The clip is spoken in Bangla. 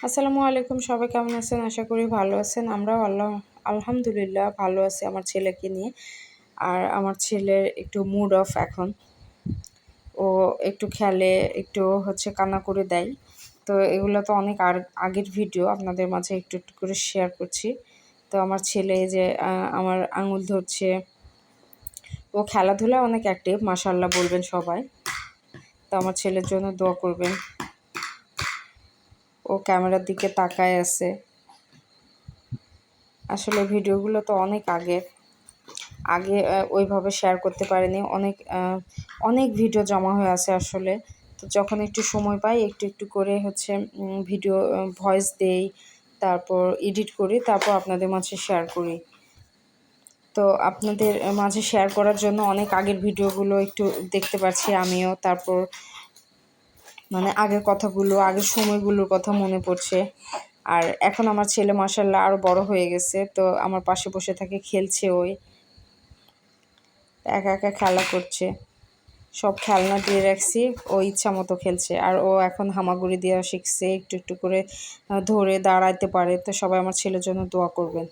আসসালামু আলাইকুম, সবাই কেমন আছেন? আশা করি ভালো আছেন। আমরাও আলহামদুলিল্লাহ ভালো আছি আমার ছেলেকে নিয়ে। আর আমার ছেলের একটু মুড অফ এখন। ও একটু খেলে, একটু কান্না করে দেয়। তো এগুলো তো অনেক আগের ভিডিও, আপনাদের মাঝে একটু একটু করে শেয়ার করছি। তো আমার ছেলে যে আমার আঙুল ধরছে, ও খেলাধুলায় অনেক অ্যাক্টিভ, মাশাআল্লাহ বলবেন সবাই। তো আমার ছেলের জন্য দোয়া করবেন। ও ক্যামেরার দিকে তাকায় আছে। আসলে ভিডিওগুলো তো অনেক আগে ওইভাবে শেয়ার করতে পারিনি। অনেক ভিডিও জমা হয়ে আছে আসলে। তো যখন একটু সময় পাই একটু একটু করে ভিডিও ভয়েস দেই, তারপর এডিট করি, তারপর আপনাদের মাঝে শেয়ার করি। তো আপনাদের মাঝে শেয়ার করার জন্য অনেক আগের ভিডিওগুলো একটু দেখতে পাচ্ছি আমিও। তারপর আগের কথাগুলো, আগের সময়গুলোর কথা মনে পড়ছে। আর এখন আমার ছেলে মাশাআল্লাহ আরও বড় হয়ে গেছে। তো আমার পাশে বসে থাকে, খেলছে। একা একা খেলা করছে। সব খেলনা দিয়ে রাখছি, ও ইচ্ছা মতো খেলছে। আর ও এখন হামাগুড়ি দেওয়া শিখছে, একটু একটু করে ধরে দাঁড়াইতে পারে। তো সবাই আমার ছেলের জন্য দোয়া করবেন।